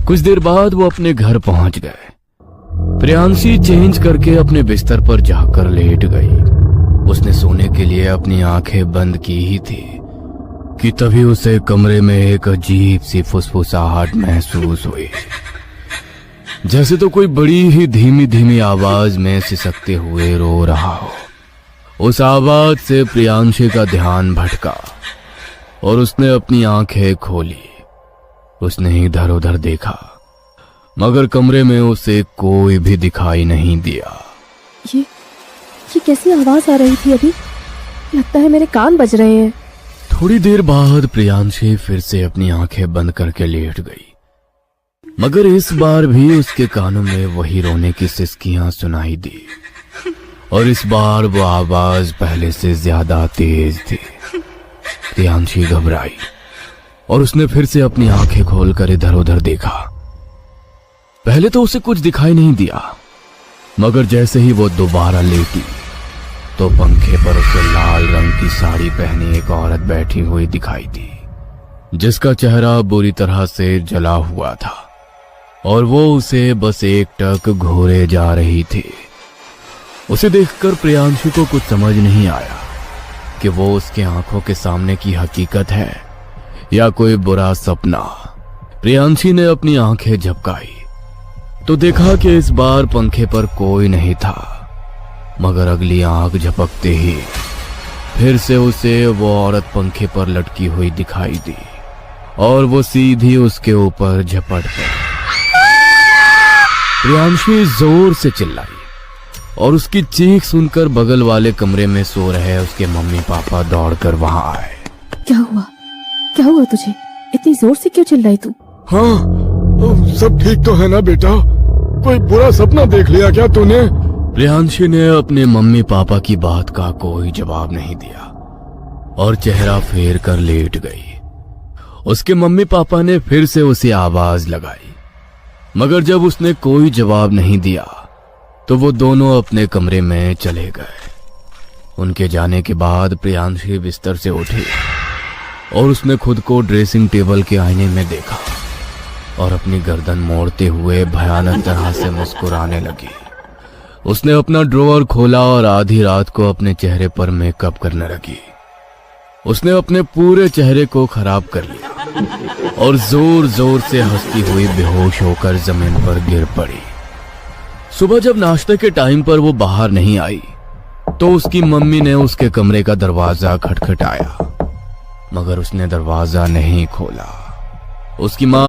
कुछ देर बाद वो अपने घर पहुंच गए। प्रियांशी चेंज करके अपने बिस्तर पर जाकर लेट गई। उसने सोने के लिए अपनी आंखें बंद की ही थी कि तभी उसे कमरे में एक अजीब सी फुसफुसाहट महसूस हुई, जैसे तो कोई बड़ी ही धीमी धीमी आवाज में सिसकते हुए रो रहा हो। उस आवाज से प्रियांशी का ध्यान भटका और उसने अपनी आंखें खोली। उसने इधर उधर देखा मगर कमरे में उसे कोई भी दिखाई नहीं दिया। ये कैसी आवाज आ रही थी अभी? लगता है मेरे कान बज रहे हैं। थोड़ी देर बाद प्रियांशी फिर से अपनी आंखें बंद करके लेट गई, मगर इस बार भी उसके कानों में वही रोने की सिसकियां सुनाई दी और इस बार वो आवाज पहले से ज्यादा तेज थी। प्रियांशी घबराई और उसने फिर से अपनी आंखें खोलकर इधर उधर देखा। पहले तो उसे कुछ दिखाई नहीं दिया, मगर जैसे ही वो दोबारा लेटी तो पंखे पर उसे लाल रंग की साड़ी पहनी एक औरत बैठी हुई दिखाई दी, जिसका चेहरा बुरी तरह से जला हुआ था और वो उसे बस एकटक घूरे जा रही थी। उसे देखकर प्रियांशी को कुछ समझ नहीं आया कि वो उसके आंखों के सामने की हकीकत है या कोई बुरा सपना। प्रियांशी ने अपनी आंखें झपकाई तो देखा कि इस बार पंखे पर कोई नहीं था, मगर अगली आंख झपकते ही फिर से उसे वो औरत पंखे पर लटकी हुई दिखाई दी और वो सीधी उसके ऊपर झपट गई। प्रियांशी जोर से चिल्लाई और उसकी चीख सुनकर बगल वाले कमरे में सो रहे उसके मम्मी पापा दौड़कर वहां आए। क्या हुआ तुझे? इतनी जोर से क्यों चिल्लाई तू? हाँ, सब ठीक तो है ना बेटा? कोई बुरा सपना देख लिया क्या तूने? प्रियांशी ने अपने मम्मी पापा की बात का कोई जवाब नहीं दिया और चेहरा फेर कर लेट गई। उसके मम्मी पापा ने फिर से उसे आवाज लगाई, मगर जब उसने कोई जवाब नहीं दिया तो वो दोनों अपने कमरे में चले गए। उनके जाने के बाद प्रियांशी बिस्तर से उठी और उसने खुद को ड्रेसिंग टेबल के आईने में देखा और अपनी गर्दन मोड़ते हुए भयानक तरह से मुस्कुराने लगी। उसने अपना ड्रॉअर खोला और आधी रात को अपने चेहरे पर मेकअप करने लगी। उसने अपने पूरे चेहरे को खराब कर लिया और जोर जोर से हंसती हुई बेहोश होकर जमीन पर गिर पड़ी। सुबह जब नाश्ते के टाइम पर वो बाहर नहीं आई तो उसकी मम्मी ने उसके कमरे का दरवाजा खटखटाया, मगर उसने दरवाजा नहीं खोला। उसकी माँ